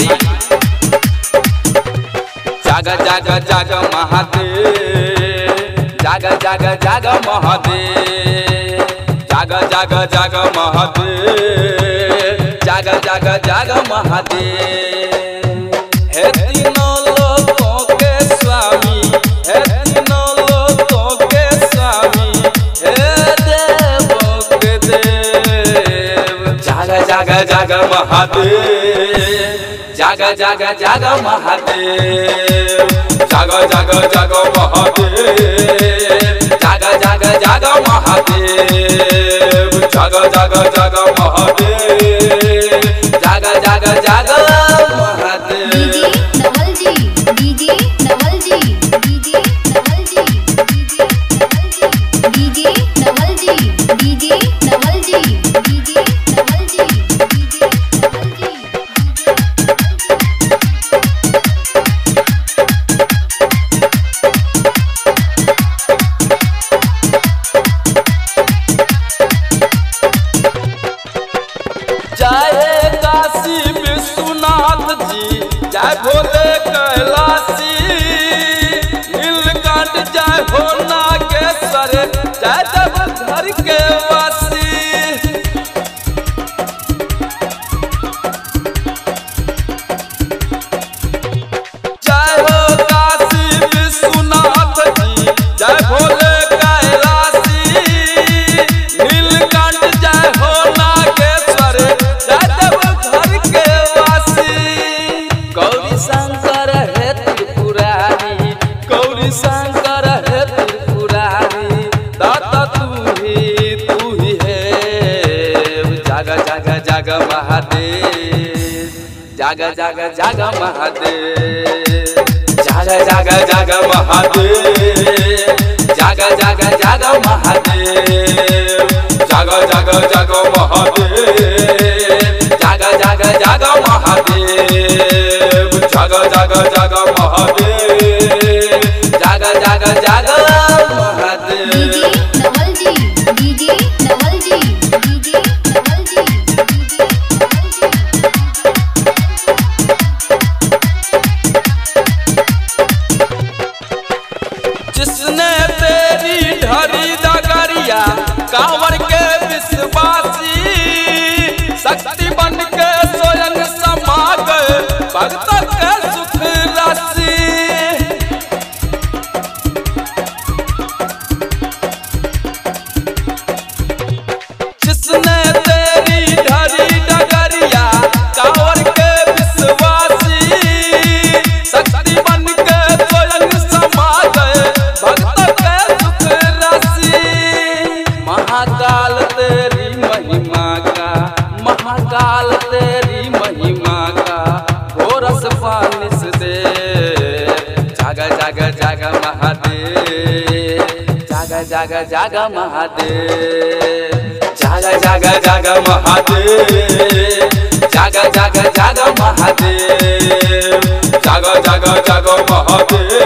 बिहारी। जाग जाग जाग महादेव, जाग जाग जाग महादेव, जाग जाग जाग महादेव, जाग जाग जाग महादेव। हे तीनों लोकों के स्वामी, हे तीनों लोकों के स्वामी, हे देवों के देव। जाग जाग जाग महादेव, जाग जाग जाग महादेव, जाग जाग जाग महादेव, जाग जाग जाग महादेव, जाग जाग जाग महादेव, जाग जाग जाग महादेव। डीजे नवल जी, डीजे नवल जी, डीजे नवल जी, डीजे नवल जी, डीजे नवल जी, डीजे नवल जी, डीजे नवल जी। जय काशी विश्वनाथ जी, जय भोले कैलाशी, नीलकंठ जय हो नागेश्वर, जय देवघर के वासी। जय हो काशी विश्वनाथ जी, जय भोले कैलाशी, नीलकंठ जय हो नागेश्वर, जय देवघर के वासी। गौरी शंकर है त्रिपुरारी, गौरी शंकर है त्रिपुरारी, दाता तू ही है। जाग जाग जाग महादेव, जाग जाग जाग महादेव, जाग जाग जाग महादेव, जाग जाग जाग महादेव, जाग जाग जाग महादेव, जाग जाग जाग महादेव, जाग जाग जाग महादेव, जाग जाग जाग महादेव। डीजे नवल जी, डीजे नवल जी, डीजे नवल जी, जिसने तेरी ढरी डगरिया, कांवर के विश्वासी, शक्ति बन के स्वयं समा गए भक्त के सुख राशि। जिसने तेरी ढरी डगरिया, कांवर के विश्वासी, शक्ति बन के स्वयं समा गए भक्त के सुख राशि। महाकाल तेरी महिमा का, महाकाल तेरी महिमा का, घोरस फानिस दे। जाग जाग जाग महादेव, जाग जाग जाग महादेव, जाग जाग जाग महादेव, जाग जाग जाग महादेव, जाग जाग जाग महादेव,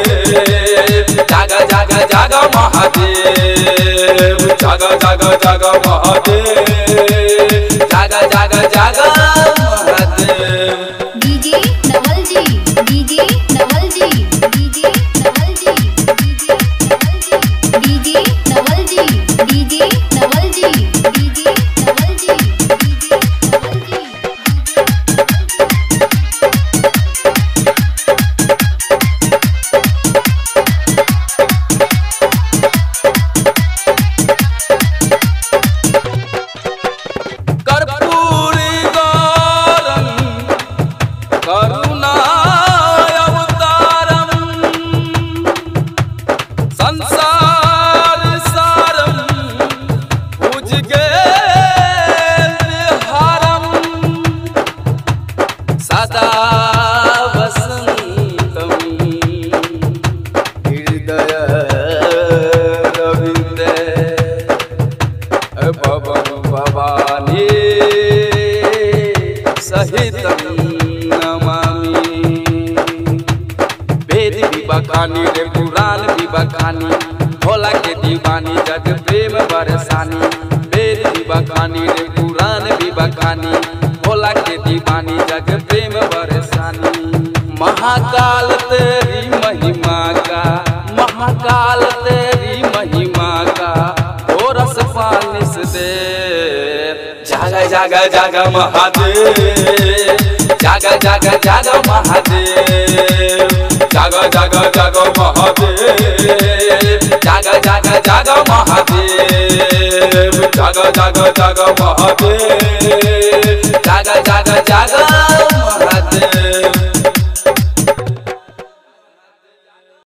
जाग जाग जाग महादेव, जाग जाग जाग महादेव, जाग जाग जाग महादेव। डीजे नवल जी, डीजे नवल जी, डीजे नवल जी, डीजे नवल जी, डीजे नवल जी, डीजे नवल जी, डीजे नवल जी, डीजे नवल जी। कर्पूरी गौरम करुणा अवतारम, संसार सारम भुजगेन्द्रहारम, सदा वसंतम हृदय रविंद्र भवम भवानी सहितं नमामि। वेद भी बखानी रे पुराण भी बखानी, भोला के दीवानी जग प्रेम बरसानी। वेद भी बखानी रे पुराण भी बखानी, भोला के दीवानी जग प्रेम बरसानी। वासुदेव। जाग जाग जाग महादेव, जाग जाग जाग महादेव, जाग जाग जाग महादेव, जाग जाग जाग महादेव, जाग जाग जाग महादेव।